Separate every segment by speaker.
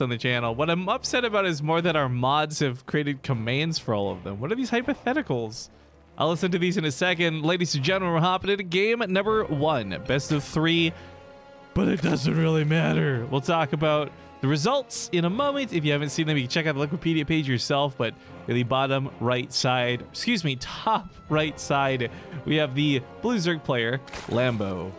Speaker 1: on the channel. What I'm upset about is more that our mods have created commands for all of them. What are these hypotheticals? I'll listen to these in a second. Ladies and gentlemen, we're hopping into game number 1. Best of 3, but it doesn't really matter. We'll talk about the results in a moment. If you haven't seen them, you can check out the Wikipedia page yourself, but in the bottom right side, excuse me, top right side, we have the Blue Zerg player, Lambo.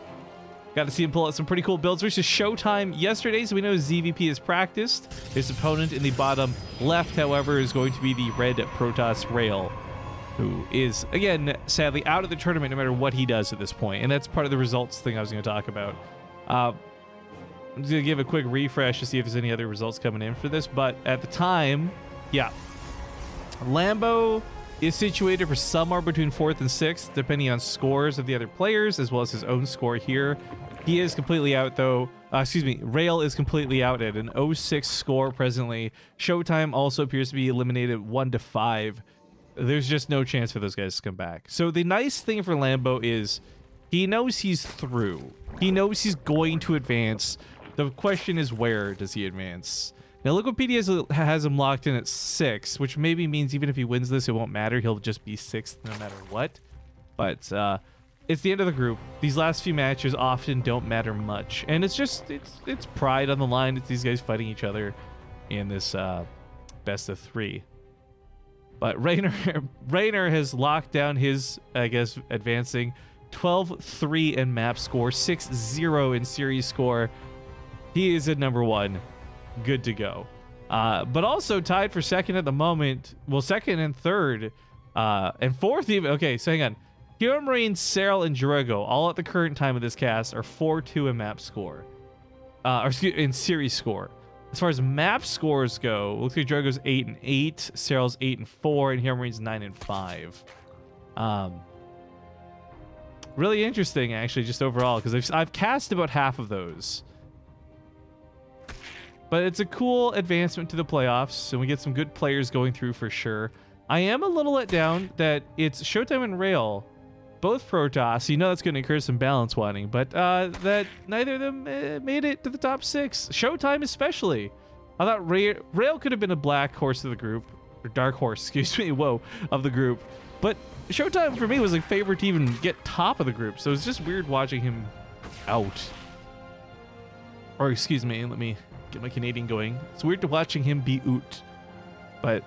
Speaker 1: Got to see him pull out some pretty cool builds versus Showtime yesterday, so we know ZvP has practiced. His opponent in the bottom left, however, is going to be the red Protoss Rail, who is, again, sadly out of the tournament no matter what he does at this point. And that's part of the results thing I was going to talk about. I'm just going to give a quick refresh to see if there's any other results coming in for this. But at the time, yeah, Lambo is situated for somewhere between 4th and 6th, depending on scores of the other players, as well as his own score here. He is completely out, though. Excuse me, Rail is completely out at an 0-6 score presently. Showtime also appears to be eliminated 1-5. There's just no chance for those guys to come back. So the nice thing for Lambo is he knows he's through. He knows he's going to advance. The question is, where does he advance? Now, Wikipedia has him locked in at 6, which maybe means even if he wins this, it won't matter. He'll just be 6th no matter what. But it's the end of the group. These last few matches often don't matter much. And it's just, it's pride on the line. It's these guys fighting each other in this best of 3. But Raynor has locked down his, I guess, advancing 12-3 in map score, 6-0 in series score. He is at number 1. Good to go. But also tied for 2nd at the moment. Well, 2nd and 3rd. And 4th even. Okay, so hang on. Hero Marine, Serral, and Drago, all at the current time of this cast, are 4-2 in map score. Or excuse, in series score. As far as map scores go, it looks like Drago's 8-8, Serral's 8-4, and Hero Marine's 9-5. Really interesting, actually, just overall, because I've cast about half of those. But it's a cool advancement to the playoffs, and we get some good players going through for sure. I am a little let down that it's Showtime and Rail, both Protoss. You know that's going to incur some balance wanting, but that neither of them made it to the top 6. Showtime especially. I thought Rail could have been a black horse of the group, or dark horse, excuse me, whoa, of the group. But Showtime for me was like favorite to even get top of the group, so it's just weird watching him out. Or excuse me, let me get my Canadian going. It's weird to watching him be oot, but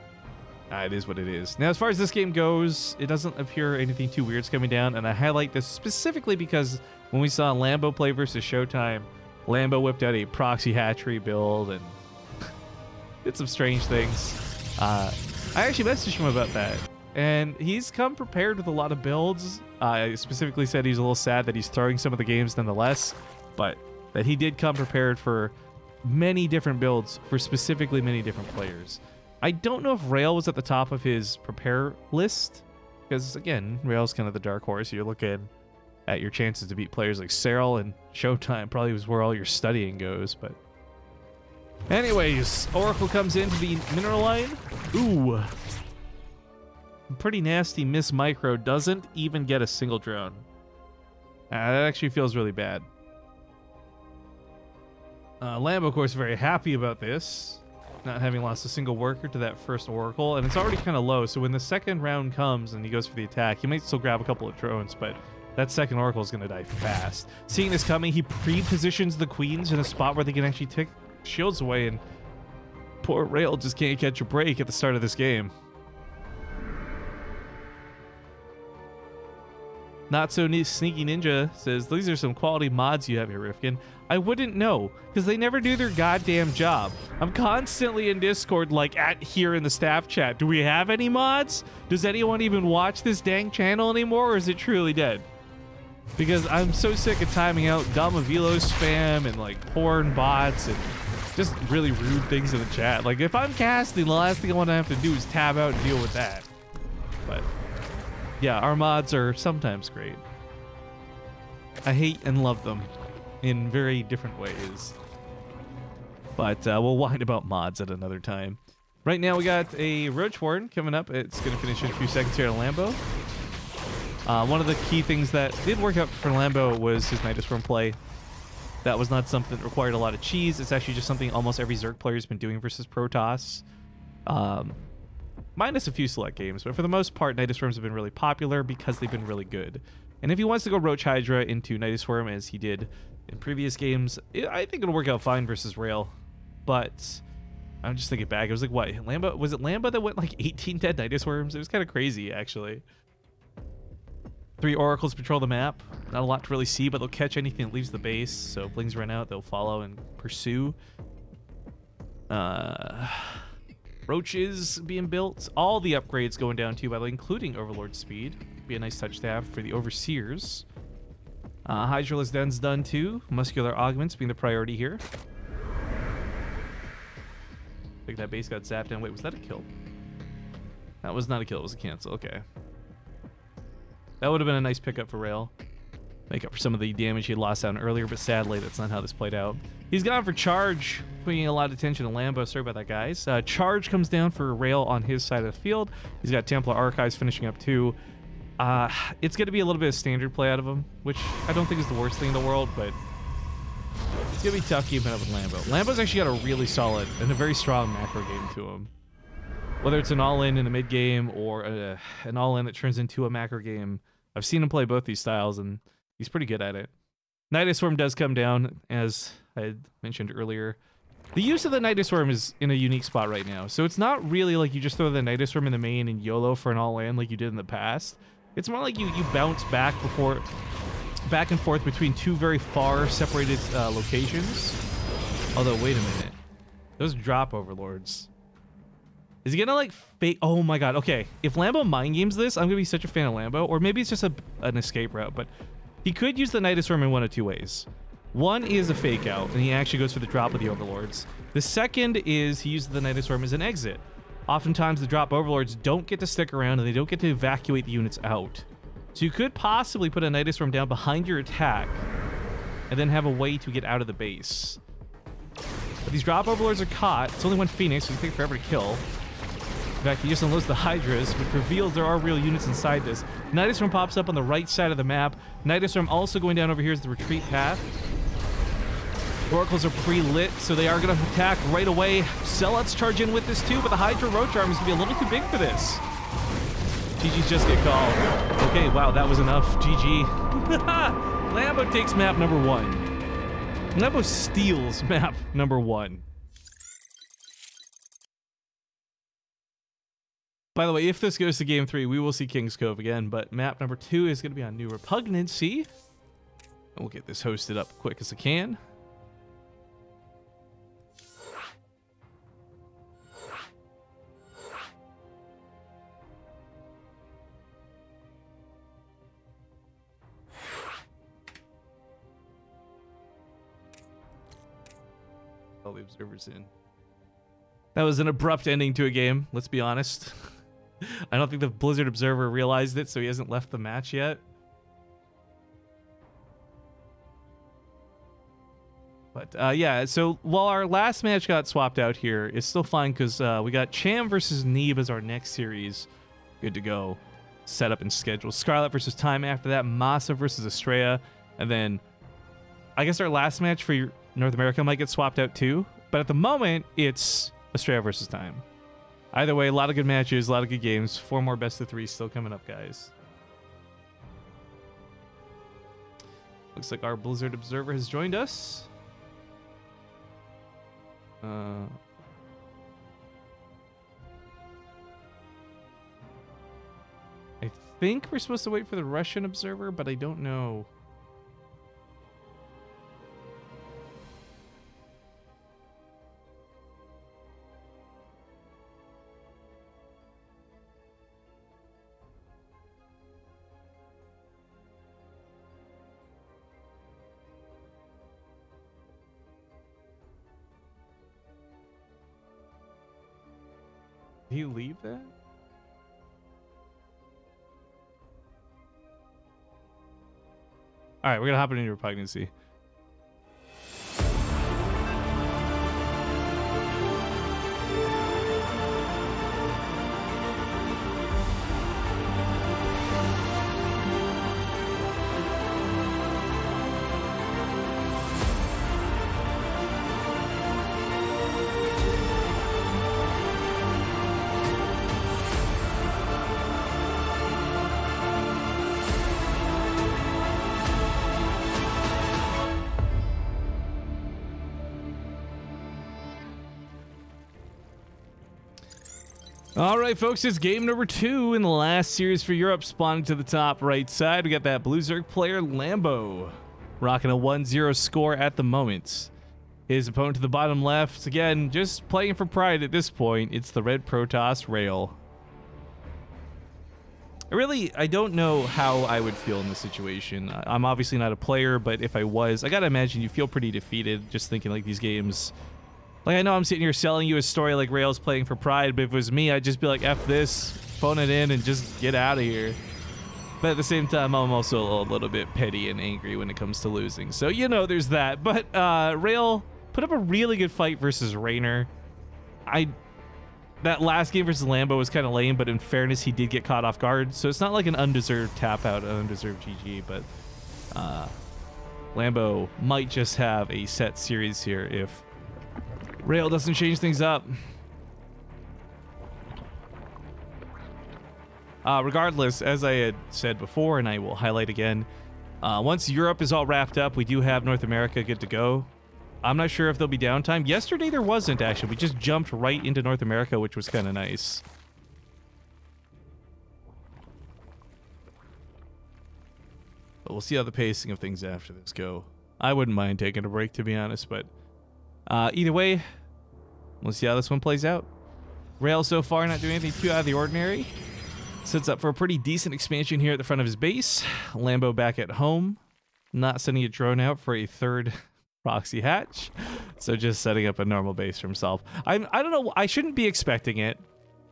Speaker 1: it is what it is. Now, as far as this game goes, it doesn't appear anything too weird's coming down, and I highlight this specifically because when we saw Lambo play versus Showtime, Lambo whipped out a proxy hatchery build and did some strange things. I actually messaged him about that, and he's come prepared with a lot of builds. I specifically said he's a little sad that he's throwing some of the games nonetheless, but that he did come prepared for many different builds for specifically many different players. I don't know if Rail was at the top of his prepare list, because again, Rail's kind of the dark horse. You're looking at your chances to beat players like Serral, and Showtime probably was where all your studying goes. But anyways, Oracle comes into the mineral line. Ooh, pretty nasty miss micro, doesn't even get a single drone. That actually feels really bad. Lambo, of course, very happy about this, not having lost a single worker to that first Oracle, and it's already kind of low, so when the second round comes and he goes for the attack, he might still grab a couple of drones, but that second Oracle is going to die fast. Seeing this coming, he pre-positions the Queens in a spot where they can actually take shields away, and poor Rail just can't catch a break at the start of this game. Not So Sneaky Ninja says, these are some quality mods you have here, Rifkin. I wouldn't know, because they never do their goddamn job. I'm constantly in Discord, like, here in the staff chat. Do we have any mods? Does anyone even watch this dang channel anymore, or is it truly dead? Because I'm so sick of timing out dumb Avilo spam and, like, porn bots and just really rude things in the chat. Like, if I'm casting, the last thing I want to have to do is tab out and deal with that. But yeah, our mods are sometimes great. I hate and love them in very different ways. But we'll whine about mods at another time. Right now we got a Roach Warden coming up. It's going to finish in a few seconds here at Lambo. One of the key things that did work out for Lambo was his Nidus Worm play. That was not something that required a lot of cheese. It's actually just something almost every Zerg player has been doing versus Protoss. Minus a few select games, but for the most part, Nidus Swarms have been really popular because they've been really good. And if he wants to go Roach Hydra into Nidus Swarm as he did in previous games, I think it'll work out fine versus Rail. But I'm just thinking back, it was like, what, Lambo? Was it Lambo that went like 18 dead Nidus Swarms? It was kind of crazy, actually. 3 oracles patrol the map. Not a lot to really see, but they'll catch anything that leaves the base. So if blings run out, they'll follow and pursue. Roaches being built. All the upgrades going down too, by the way, including Overlord speed. Be a nice touch to have for the Overseers. Hydraless Den's done too. Muscular Augments being the priority here. I think that base got zapped down. Wait, was that a kill? That was not a kill, it was a cancel. Okay. That would have been a nice pickup for Rail. Make up for some of the damage he had lost down earlier, but sadly, that's not how this played out. He's gone for Charge, bringing a lot of attention to Lambo. Sorry about that, guys. Charge comes down for Rail on his side of the field. He's got Templar Archives finishing up too. It's going to be a little bit of standard play out of him, which I don't think is the worst thing in the world, but it's going to be tough keeping up with Lambo. Lambo's actually got a really solid and a very strong macro game to him. Whether it's an all-in in the mid-game or an all-in that turns into a macro game, I've seen him play both these styles, and he's pretty good at it. Nidus Swarm does come down, as I had mentioned earlier. The use of the Nidus Swarm is in a unique spot right now, so it's not really like you just throw the Nidus Swarm in the main and YOLO for an all-in like you did in the past. It's more like you bounce back and forth between 2 very far separated locations. Although, wait a minute. Those drop Overlords. Is he gonna like fake? Oh my god. Okay, if Lambo mind games this, I'm gonna be such a fan of Lambo. Or maybe it's just an escape route, but he could use the Nidus Swarm in one of 2 ways. One is a fake out, and he actually goes for the drop of the Overlords. The second is he uses the Nidus Swarm as an exit. Oftentimes the drop Overlords don't get to stick around, and they don't get to evacuate the units out. So you could possibly put a Nidus Swarm down behind your attack, and then have a way to get out of the base. But these drop Overlords are caught. It's only 1 Phoenix, so it can take forever to kill. In fact, he just unloads the Hydras, which reveals there are real units inside this. Nidus Swarm pops up on the right side of the map. Nidus Swarm also going down over here is the retreat path. Oracles are pre-lit, so they are going to attack right away. Zealots charge in with this too, but the Hydra Roach Arm is going to be a little too big for this. GG's just get called. Okay, wow, that was enough. GG. Lambo takes map number 1. Lambo steals map number 1. By the way, if this goes to game 3, we will see King's Cove again, but map number 2 is going to be on New Repugnancy. And we'll get this hosted up quick as I can. All the observers in. That was an abrupt ending to a game, let's be honest. I don't think the Blizzard Observer realized it, so he hasn't left the match yet. But yeah, so while our last match got swapped out here, it's still fine because we got Cham versus Neeb as our next series. Good to go. Set up and schedule. Scarlet versus Time after that. Masa versus Estrella. And then I guess our last match for North America might get swapped out too. But at the moment, it's Estrella versus Time. Either way, a lot of good matches, a lot of good games. 4 more best of 3 still coming up, guys. Looks like our Blizzard Observer has joined us. I think we're supposed to wait for the Russian Observer, but I don't know. Did he leave that? All right, we're gonna hop into Repugnancy. All right, folks, it's game number 2 in the last series for Europe. Spawning to the top right side, we got that Blue Zerg player, Lambo, rocking a 1-0 score at the moment. His opponent to the bottom left, again, just playing for pride at this point. It's the Red Protoss Rail. I don't know how I would feel in this situation. I'm obviously not a player, but if I was, I gotta imagine you feel pretty defeated just thinking like these games. Like, I know I'm sitting here selling you a story like Rail's playing for pride, but if it was me, I'd just be like, F this, phone it in, and just get out of here. But at the same time, I'm also a little bit petty and angry when it comes to losing. So, you know, there's that. But Rail put up a really good fight versus Rainer. That last game versus Lambo was kind of lame, but in fairness, he did get caught off guard. So it's not like an undeserved tap out, an undeserved GG, but Lambo might just have a set series here if Rail doesn't change things up. Regardless, as I had said before, and I will highlight again, once Europe is all wrapped up, we do have North America good to go. I'm not sure if there'll be downtime. Yesterday there wasn't, actually. We just jumped right into North America, which was kind of nice. But we'll see how the pacing of things after this go. I wouldn't mind taking a break, to be honest, but either way, we'll see how this one plays out. Rail so far not doing anything too out of the ordinary. Sets up for a pretty decent expansion here at the front of his base. Lambo back at home. Not sending a drone out for a third proxy hatch. So just setting up a normal base for himself. I don't know. I shouldn't be expecting it.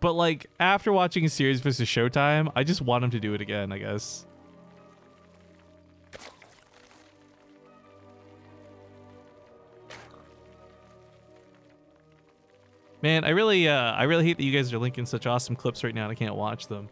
Speaker 1: But like, after watching a series versus Showtime, I just want him to do it again, I guess. Man, I really hate that you guys are linking such awesome clips right now and I can't watch them.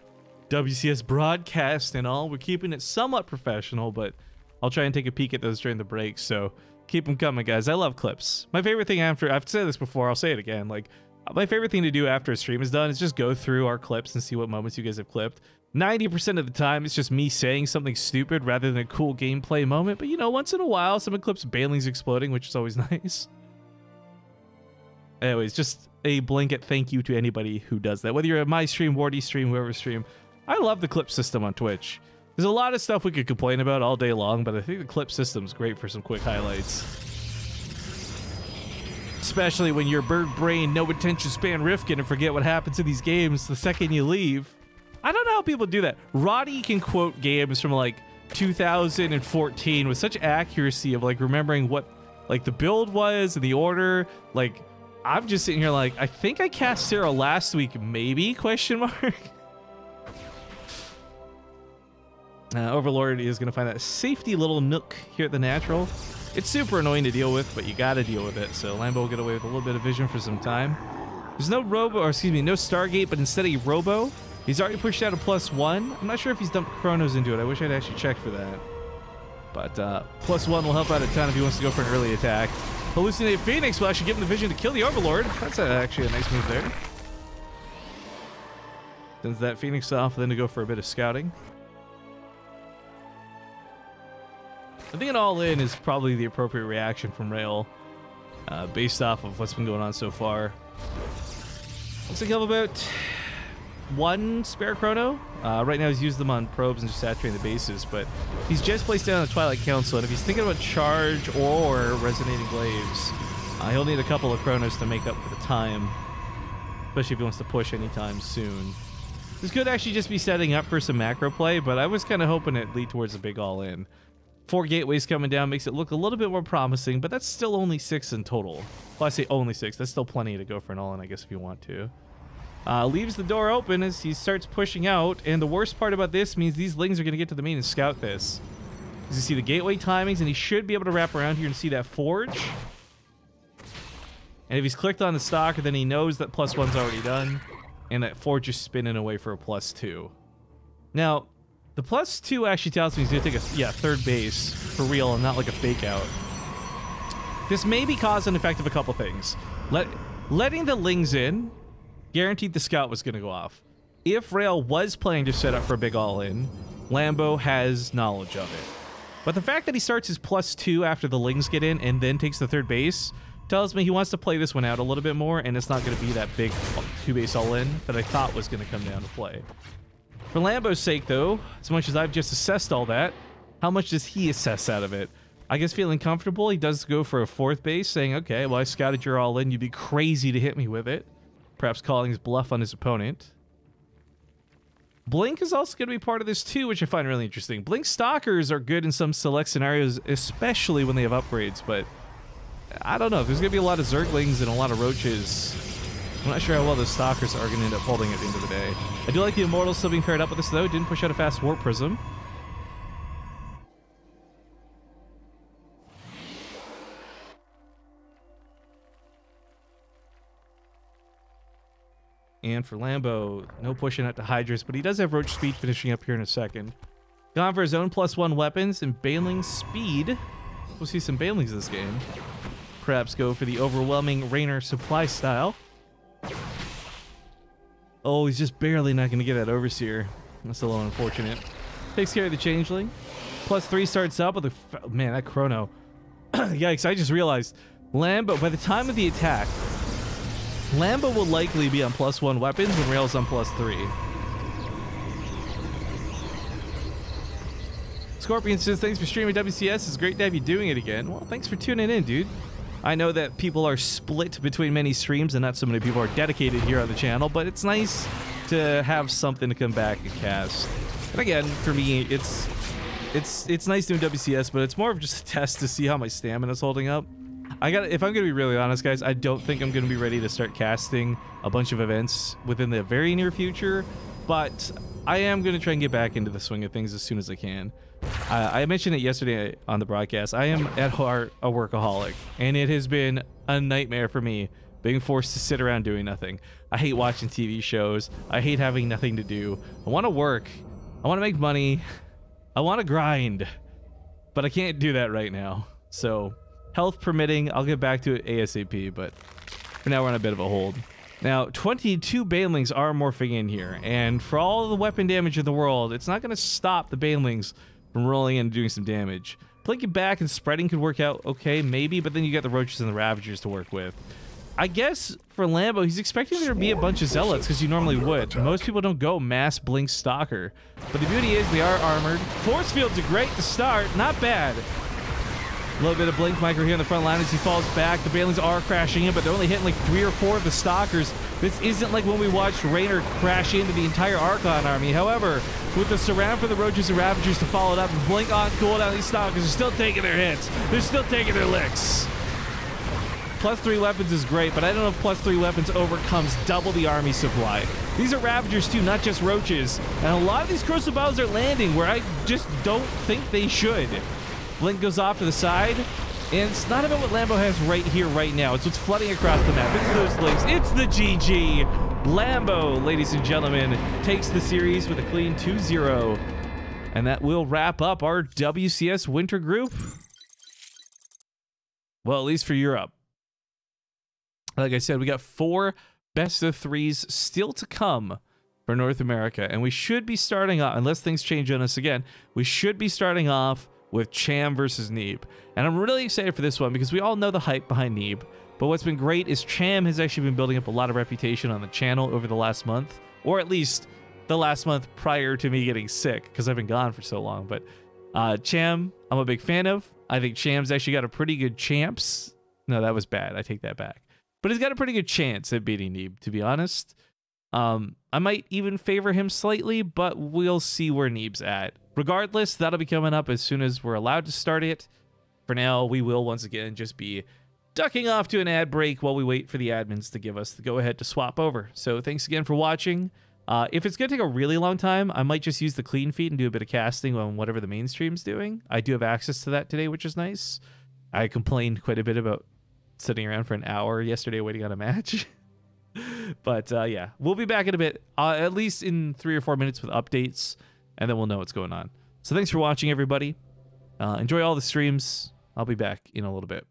Speaker 1: WCS broadcast and all. We're keeping it somewhat professional, but I'll try and take a peek at those during the break, so keep them coming, guys. I love clips. My favorite thing after, I've said this before, I'll say it again, like, my favorite thing to do after a stream is done is just go through our clips and see what moments you guys have clipped. 90% of the time, it's just me saying something stupid rather than a cool gameplay moment, but you know, once in a while, someone clips Bailing's exploding, which is always nice. Anyways, just a blanket thank you to anybody who does that. Whether you're at my stream, Wardy stream, whoever stream. I love the clip system on Twitch. There's a lot of stuff we could complain about all day long, but I think the clip system's great for some quick highlights. Especially when you're bird brain, no attention span Rifkin and forget what happens in these games the second you leave. I don't know how people do that. Roddy can quote games from like 2014 with such accuracy of like remembering what like the build was and the order. Like, I'm just sitting here like, I think I cast Sarah last week, maybe, question mark. Overlord is going to find that safety little nook here at the natural. It's super annoying to deal with, but you got to deal with it. So Lambo will get away with a little bit of vision for some time. There's no Robo, or excuse me, no Stargate, but instead a Robo. He's already pushed out a +1. I'm not sure if he's dumped Chronos into it. I wish I'd actually checked for that. But +1 will help out a ton if he wants to go for an early attack. Hallucinated Phoenix will actually give him the vision to kill the Overlord. That's actually a nice move there. Sends that Phoenix off, then to go for a bit of scouting. I think an all-in is probably the appropriate reaction from Rail, based off of what's been going on so far. Looks like he'll have about 1 spare chrono. Right now he's used them on probes and just saturating the bases, but he's just placed down the Twilight Council, and if he's thinking about charge or resonating glaives, he'll need a couple of chronos to make up for the time, especially if he wants to push anytime soon. This could actually just be setting up for some macro play, but I was kind of hoping it'd lead towards a big all-in. 4 gateways coming down makes it look a little bit more promising, but that's still only 6 in total. Well, I say only 6. That's still plenty to go for an all-in, I guess, if you want to. Leaves the door open as he starts pushing out, and the worst part about this means these Lings are going to get to the main and scout this. As you see the gateway timings, and he should be able to wrap around here and see that Forge. And if he's clicked on the stock, then he knows that +1's already done, and that Forge is spinning away for a +2. Now, the +2 actually tells me he's going to take a third base for real and not like a fake out. This may be cause and effect of a couple things. Letting the Lings in guaranteed the scout was going to go off. If Rail was planning to set up for a big all-in, Lambo has knowledge of it. But the fact that he starts his +2 after the Lings get in and then takes the third base tells me he wants to play this one out a little bit more, and it's not going to be that big 2-base all-in that I thought was going to come down to play. For Lambo's sake, though, as much as I've just assessed all that, how much does he assess out of it? I guess feeling comfortable, he does go for a 4th base, saying, okay, well, I scouted your all-in. You'd be crazy to hit me with it. Perhaps calling his bluff on his opponent. Blink is also going to be part of this too, which I find really interesting. Blink Stalkers are good in some select scenarios, especially when they have upgrades, but I don't know. There's going to be a lot of Zerglings and a lot of Roaches. I'm not sure how well the Stalkers are going to end up holding at the end of the day. I do like the Immortals still being paired up with this, though. Didn't push out a fast Warp Prism. And for Lambo, no pushing out to Hydras, but he does have Roach Speed finishing up here in a second. Gone for his own +1 weapons and Bailing Speed. We'll see some Bailings this game. Perhaps go for the overwhelming Rainer supply style. Oh, he's just barely not going to get that Overseer. That's a little unfortunate. Takes care of the Changeling. +3 starts up with a... Man, that Chrono. Yikes, I just realized. Lambo, by the time of the attack... Lambo will likely be on +1 weapons when Rail's on +3. Scorpion says, thanks for streaming WCS. It's great to have you doing it again. Well, thanks for tuning in, dude. I know that people are split between many streams and not so many people are dedicated here on the channel, but it's nice to have something to come back and cast. And again, for me, it's nice doing WCS, but it's more of just a test to see how my stamina's holding up. If I'm gonna be really honest, guys, I don't think I'm gonna be ready to start casting a bunch of events within the very near future, but I am gonna try and get back into the swing of things as soon as I can. I mentioned it yesterday on the broadcast. I am at heart a workaholic, and it has been a nightmare for me being forced to sit around doing nothing. I hate watching TV shows. I hate having nothing to do. I want to work. I want to make money. I want to grind, but I can't do that right now. So health permitting, I'll get back to it ASAP, but for now we're on a bit of a hold. Now, 22 Banelings are morphing in here, and for all the weapon damage in the world, it's not going to stop the Banelings from rolling in and doing some damage. Blinking back and spreading could work out okay, maybe, but then you got the Roaches and the Ravagers to work with. I guess for Lambo, he's expecting there to be a bunch of Zealots, because you normally would. Most people don't go mass Blink Stalker. But the beauty is they are armored. Force Fields are great to start, not bad. A little bit of Blink Micro here in the front line as he falls back. The Banelings are crashing in, but they're only hitting like 3 or 4 of the Stalkers. This isn't like when we watched Rainer crash into the entire Archon army. However, with the surround for the Roaches and Ravagers to follow it up and Blink on cooldown, these Stalkers are still taking their hits. They're still taking their licks. +3 weapons is great, but I don't know if +3 weapons overcomes double the army supply. These are Ravagers too, not just Roaches. And a lot of these Corrosive Bows are landing where I just don't think they should. Blink goes off to the side, and it's not about what Lambo has right here, right now. It's what's flooding across the map. It's those links. It's the GG. Lambo, ladies and gentlemen, takes the series with a clean 2-0. And that will wrap up our WCS Winter Group. Well, at least for Europe. Like I said, we got 4 best-of-3s still to come for North America. And we should be starting off, unless things change on us again, we should be starting off with Cham versus Neeb. And I'm really excited for this one because we all know the hype behind Neeb. But what's been great is Cham has actually been building up a lot of reputation on the channel over the last month, or at least the last month prior to me getting sick because I've been gone for so long. But Cham, I'm a big fan of. I think Cham's actually got a pretty good chance. No, that was bad. I take that back. But he's got a pretty good chance at beating Neeb, to be honest. I might even favor him slightly, but we'll see where Neeb's at. Regardless, that'll be coming up as soon as we're allowed to start it. For now, we will once again just be ducking off to an ad break while we wait for the admins to give us the go-ahead to swap over. So thanks again for watching. If it's going to take a really long time, I might just use the clean feed and do a bit of casting on whatever the mainstream's doing. I do have access to that today, which is nice. I complained quite a bit about sitting around for an hour yesterday waiting on a match. But yeah, we'll be back in a bit, at least in 3 or 4 minutes with updates, and then we'll know what's going on. So thanks for watching, everybody. Enjoy all the streams. I'll be back in a little bit.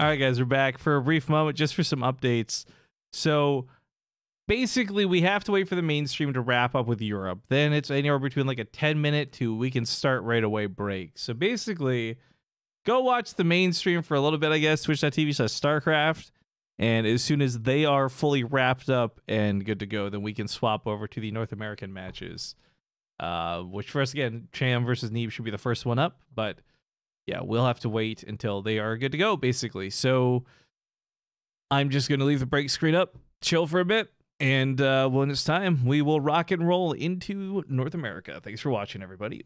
Speaker 1: All right, guys, we're back for a brief moment just for some updates. So basically, we have to wait for the mainstream to wrap up with Europe. Then it's anywhere between like a 10-minute to we can start right away break. So basically, go watch the mainstream for a little bit, I guess, twitch.tv/StarCraft. And as soon as they are fully wrapped up and good to go, then we can swap over to the North American matches. Which for us, again, Cham versus Neeb should be the first one up. But yeah, we'll have to wait until they are good to go, basically. So I'm just going to leave the break screen up, chill for a bit. And when it's time, we will rock and roll into North America. Thanks for watching, everybody.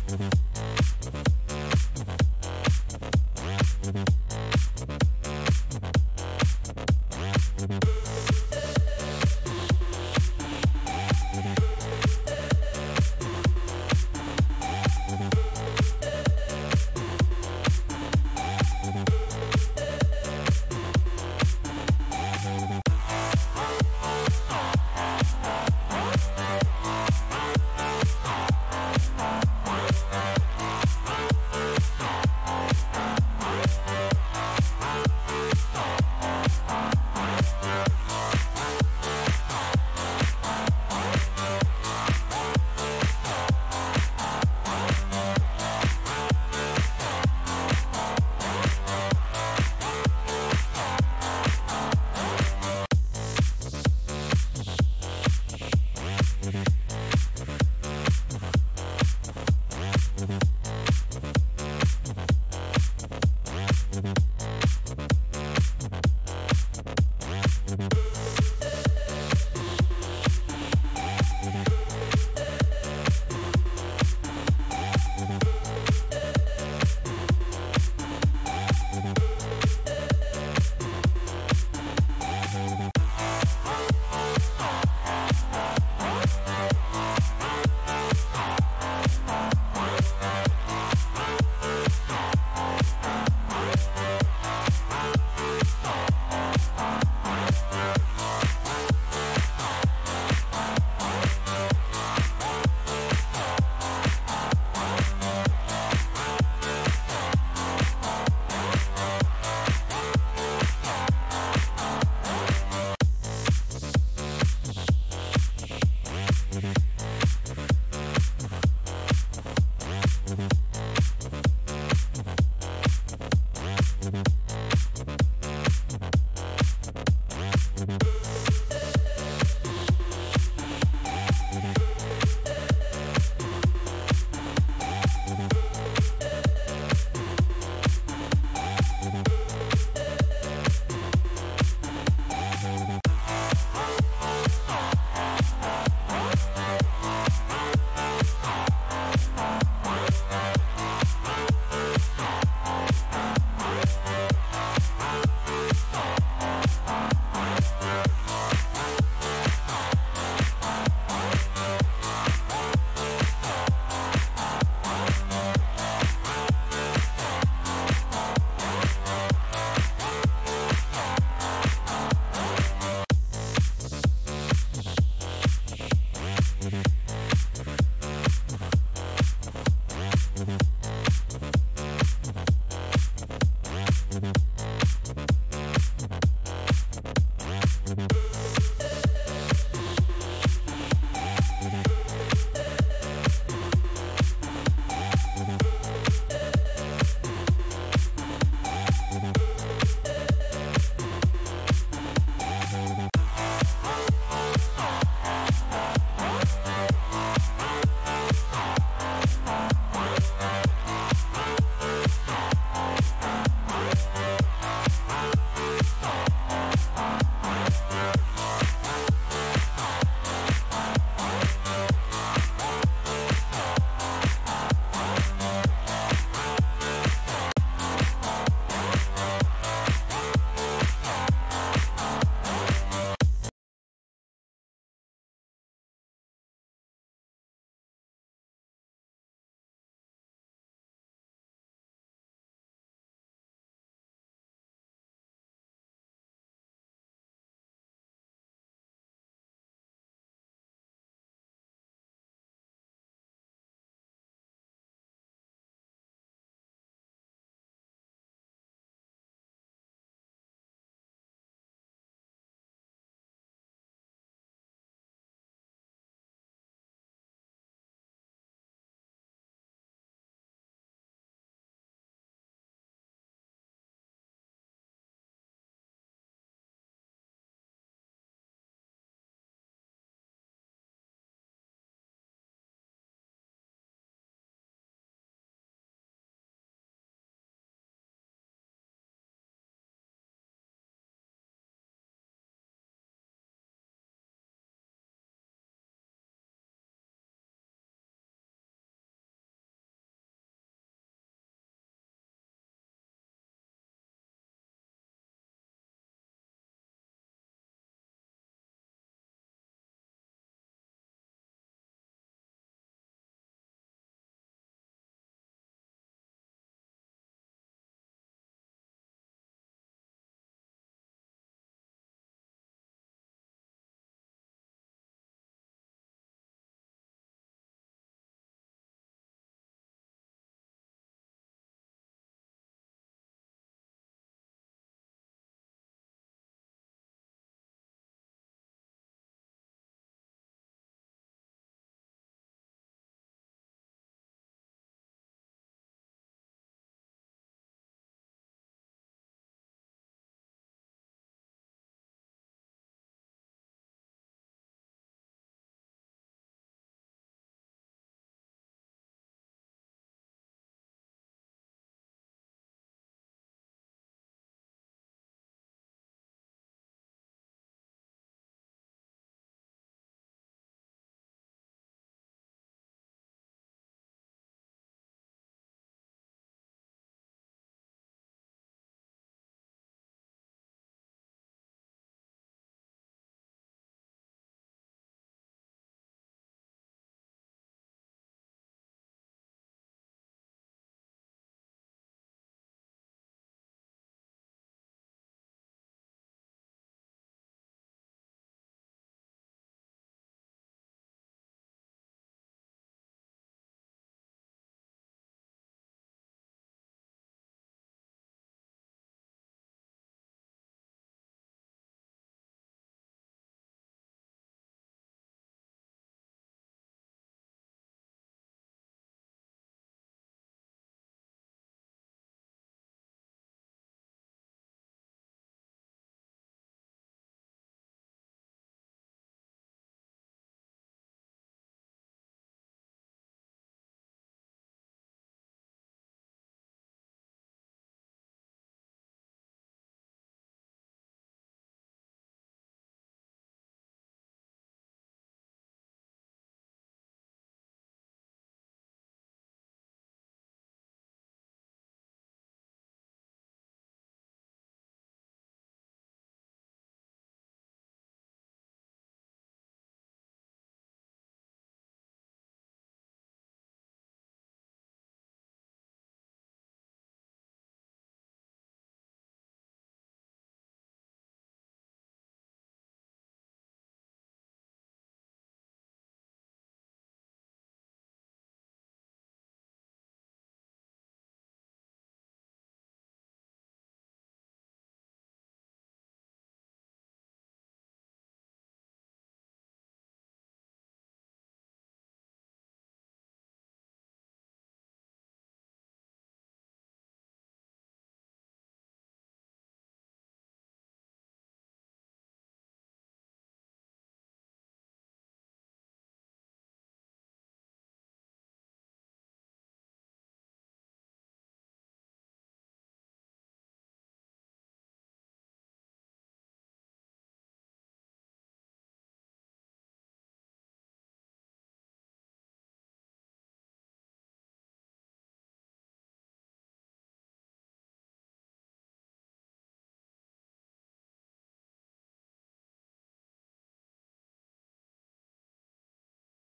Speaker 2: Mm-hmm.